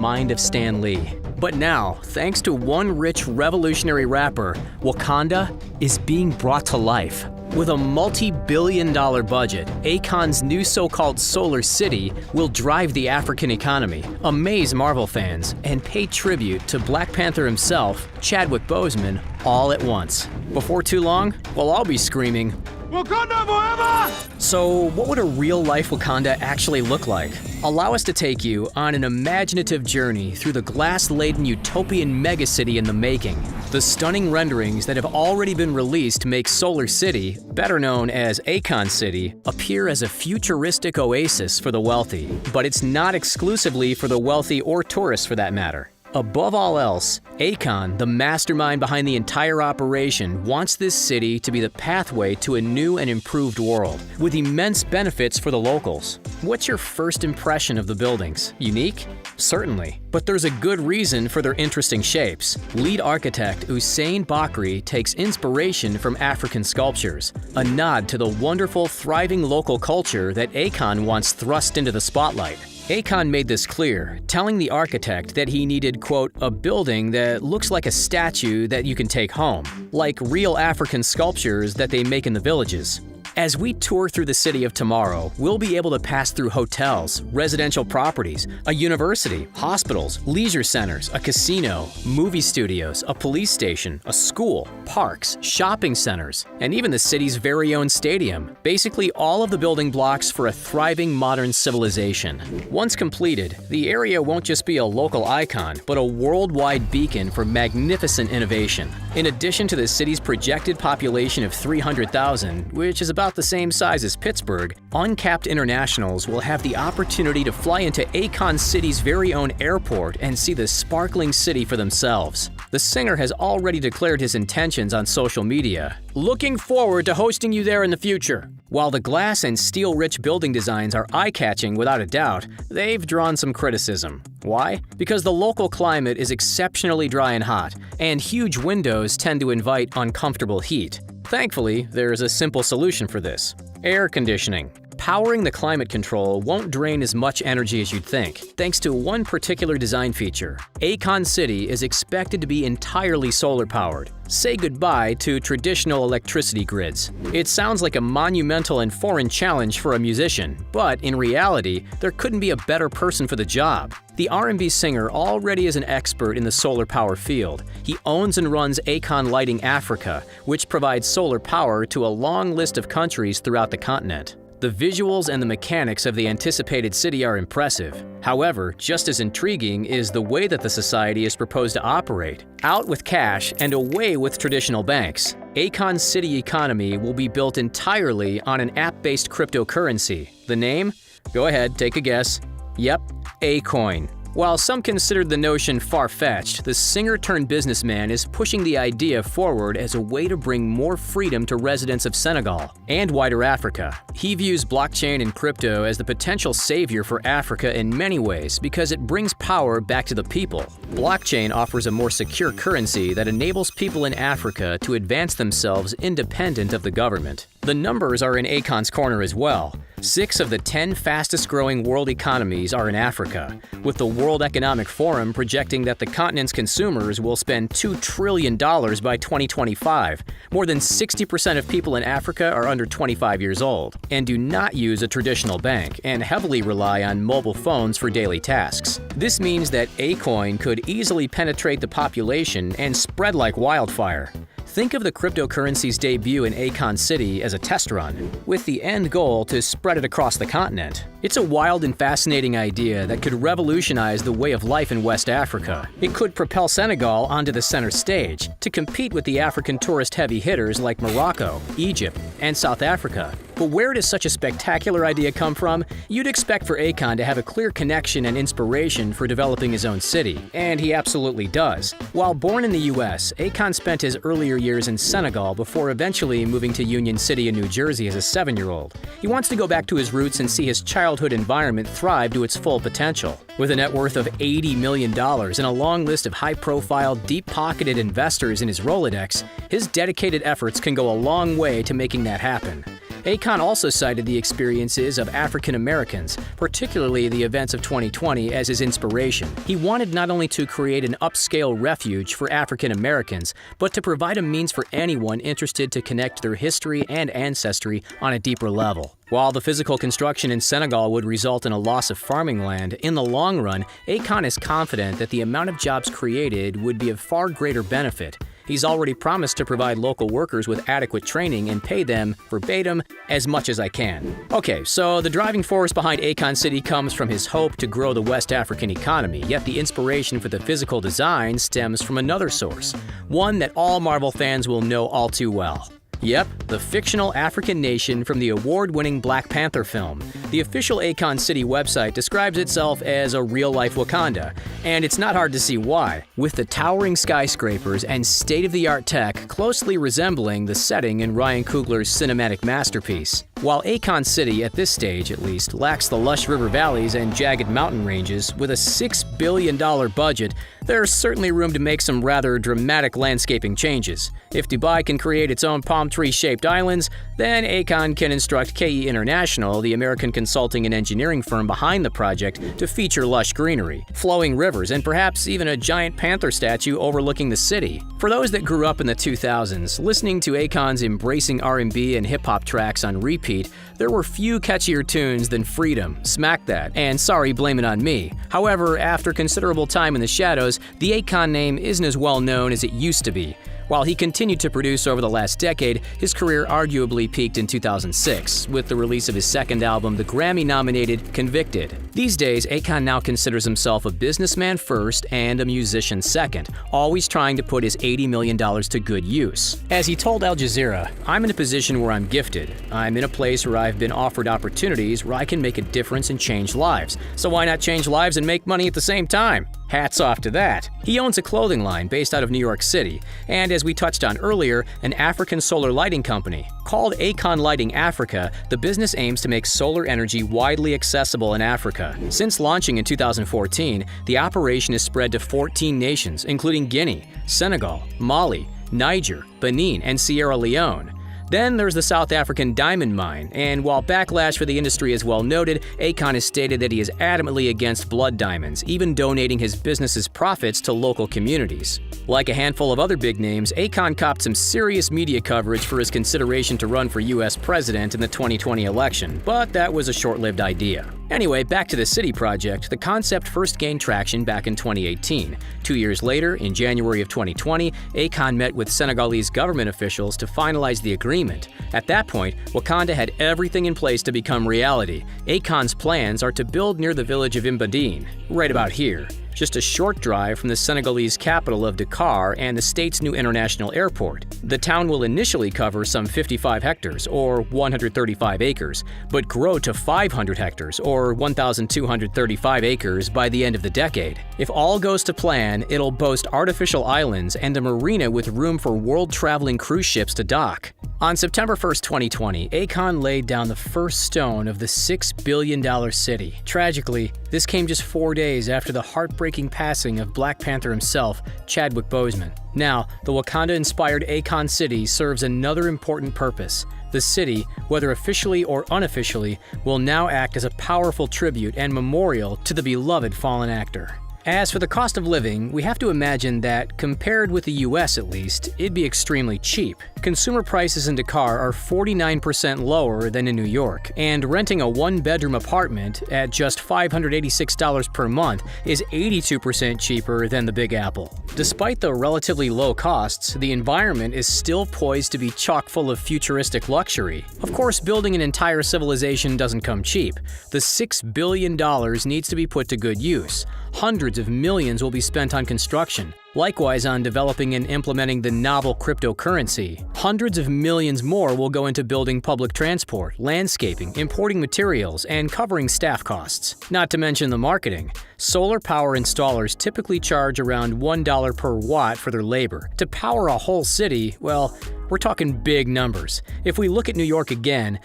mind of Stan Lee. But now, thanks to one rich revolutionary rapper, Wakanda is being brought to life. With a multi-billion-dollar budget, Akon's new so-called Solar City will drive the African economy, amaze Marvel fans, and pay tribute to Black Panther himself, Chadwick Boseman, all at once. Before too long, well, I'll be screaming, "Wakanda forever!" So, what would a real-life Wakanda actually look like? Allow us to take you on an imaginative journey through the glass-laden utopian megacity in the making. The stunning renderings that have already been released make Solar City, better known as Akon City, appear as a futuristic oasis for the wealthy. But it's not exclusively for the wealthy or tourists for that matter. Above all else, Akon, the mastermind behind the entire operation, wants this city to be the pathway to a new and improved world, with immense benefits for the locals. What's your first impression of the buildings? Unique? Certainly. But there's a good reason for their interesting shapes. Lead architect Hussein Bakri takes inspiration from African sculptures, a nod to the wonderful, thriving local culture that Akon wants thrust into the spotlight. Akon made this clear, telling the architect that he needed, quote, a building that looks like a statue that you can take home, like real African sculptures that they make in the villages. As we tour through the city of tomorrow, we'll be able to pass through hotels, residential properties, a university, hospitals, leisure centers, a casino, movie studios, a police station, a school, parks, shopping centers, and even the city's very own stadium. Basically all of the building blocks for a thriving modern civilization. Once completed, the area won't just be a local icon, but a worldwide beacon for magnificent innovation. In addition to the city's projected population of 300,000, which is about the same size as Pittsburgh, uncapped internationals will have the opportunity to fly into Akon City's very own airport and see the sparkling city for themselves. The singer has already declared his intentions on social media, looking forward to hosting you there in the future. While the glass and steel-rich building designs are eye-catching without a doubt, they've drawn some criticism. Why? Because the local climate is exceptionally dry and hot, and huge windows tend to invite uncomfortable heat. Thankfully, there's a simple solution for this: air conditioning. Powering the climate control won't drain as much energy as you'd think, thanks to one particular design feature. Akon City is expected to be entirely solar-powered. Say goodbye to traditional electricity grids. It sounds like a monumental and foreign challenge for a musician, but in reality, there couldn't be a better person for the job. The R&B singer already is an expert in the solar power field. He owns and runs Akon Lighting Africa, which provides solar power to a long list of countries throughout the continent. The visuals and the mechanics of the anticipated city are impressive. However, just as intriguing is the way that the society is proposed to operate. Out with cash and away with traditional banks. Akon's city economy will be built entirely on an app-based cryptocurrency. The name? Go ahead, take a guess. Yep, Akon. While some considered the notion far-fetched, the singer-turned-businessman is pushing the idea forward as a way to bring more freedom to residents of Senegal and wider Africa. He views blockchain and crypto as the potential savior for Africa in many ways because it brings power back to the people. Blockchain offers a more secure currency that enables people in Africa to advance themselves independent of the government. The numbers are in Akon's corner as well. 6 of the 10 fastest-growing world economies are in Africa, with the World Economic Forum projecting that the continent's consumers will spend $2 trillion by 2025. More than 60% of people in Africa are under 25 years old and do not use a traditional bank and heavily rely on mobile phones for daily tasks. This means that Akon could easily penetrate the population and spread like wildfire. Think of the cryptocurrency's debut in Akon City as a test run, with the end goal to spread it across the continent. It's a wild and fascinating idea that could revolutionize the way of life in West Africa. It could propel Senegal onto the center stage to compete with the African tourist-heavy hitters like Morocco, Egypt, and South Africa. But where does such a spectacular idea come from? You'd expect for Akon to have a clear connection and inspiration for developing his own city, and he absolutely does. While born in the US, Akon spent his earlier years in Senegal before eventually moving to Union City in New Jersey as a 7-year-old. He wants to go back to his roots and see his childhood environment thrive to its full potential. With a net worth of $80 million and a long list of high-profile, deep-pocketed investors in his Rolodex, his dedicated efforts can go a long way to making that happen. Akon also cited the experiences of African Americans, particularly the events of 2020, as his inspiration. He wanted not only to create an upscale refuge for African Americans, but to provide a means for anyone interested to connect their history and ancestry on a deeper level. While the physical construction in Senegal would result in a loss of farming land, in the long run, Akon is confident that the amount of jobs created would be of far greater benefit. He's already promised to provide local workers with adequate training and pay them, verbatim, as much as I can. Okay, so the driving force behind Akon City comes from his hope to grow the West African economy, yet the inspiration for the physical design stems from another source, one that all Marvel fans will know all too well. Yep, the fictional African nation from the award-winning Black Panther film. The official Akon City website describes itself as a real-life Wakanda, and it's not hard to see why, with the towering skyscrapers and state-of-the-art tech closely resembling the setting in Ryan Coogler's cinematic masterpiece. While Akon City, at this stage at least, lacks the lush river valleys and jagged mountain ranges, with a $6 billion budget, there's certainly room to make some rather dramatic landscaping changes. If Dubai can create its own palm tree-shaped islands, then Akon can instruct KE International, the American consulting and engineering firm behind the project, to feature lush greenery, flowing rivers, and perhaps even a giant panther statue overlooking the city. For those that grew up in the 2000s, listening to Akon's embracing R&B and hip-hop tracks on repeat, there were few catchier tunes than Freedom, Smack That, and Sorry Blame It On Me. However, after considerable time in the shadows, the Akon name isn't as well known as it used to be. While he continued to produce over the last decade, his career arguably peaked in 2006, with the release of his second album, the Grammy-nominated Convicted. These days, Akon now considers himself a businessman first and a musician second, always trying to put his $80 million to good use. As he told Al Jazeera, "I'm in a position where I'm gifted. I'm in a place where I've been offered opportunities where I can make a difference and change lives. So why not change lives and make money at the same time?" Hats off to that. He owns a clothing line based out of New York City, and as we touched on earlier, an African solar lighting company. Called Akon Lighting Africa, the business aims to make solar energy widely accessible in Africa. Since launching in 2014, the operation is spread to 14 nations, including Guinea, Senegal, Mali, Niger, Benin, and Sierra Leone. Then there's the South African diamond mine, and while backlash for the industry is well noted, Akon has stated that he is adamantly against blood diamonds, even donating his business's profits to local communities. Like a handful of other big names, Akon copped some serious media coverage for his consideration to run for US president in the 2020 election, but that was a short-lived idea. Anyway, back to the city project, the concept first gained traction back in 2018. 2 years later, in January of 2020, Akon met with Senegalese government officials to finalize the agreement. At that point, Wakanda had everything in place to become reality. Akon's plans are to build near the village of Imbadine, right about here, just a short drive from the Senegalese capital of Dakar and the state's new international airport. The town will initially cover some 55 hectares, or 135 acres, but grow to 500 hectares, or 1,235 acres by the end of the decade. If all goes to plan, it'll boast artificial islands and a marina with room for world-traveling cruise ships to dock. On September 1st, 2020, Akon laid down the first stone of the $6 billion city. Tragically, this came just 4 days after the heartbreaking passing of Black Panther himself, Chadwick Boseman. Now, the Wakanda-inspired Akon City serves another important purpose. The city, whether officially or unofficially, will now act as a powerful tribute and memorial to the beloved fallen actor. As for the cost of living, we have to imagine that, compared with the US at least, it'd be extremely cheap. Consumer prices in Dakar are 49% lower than in New York, and renting a one-bedroom apartment at just $586 per month is 82% cheaper than the Big Apple. Despite the relatively low costs, the environment is still poised to be chock full of futuristic luxury. Of course, building an entire civilization doesn't come cheap. The $6 billion needs to be put to good use. Hundreds of millions will be spent on construction, likewise on developing and implementing the novel cryptocurrency. Hundreds of millions more will go into building public transport, landscaping, importing materials, and covering staff costs. Not to mention the marketing. Solar power installers typically charge around $1 per watt for their labor. To power a whole city, well, we're talking big numbers. If we look at New York again,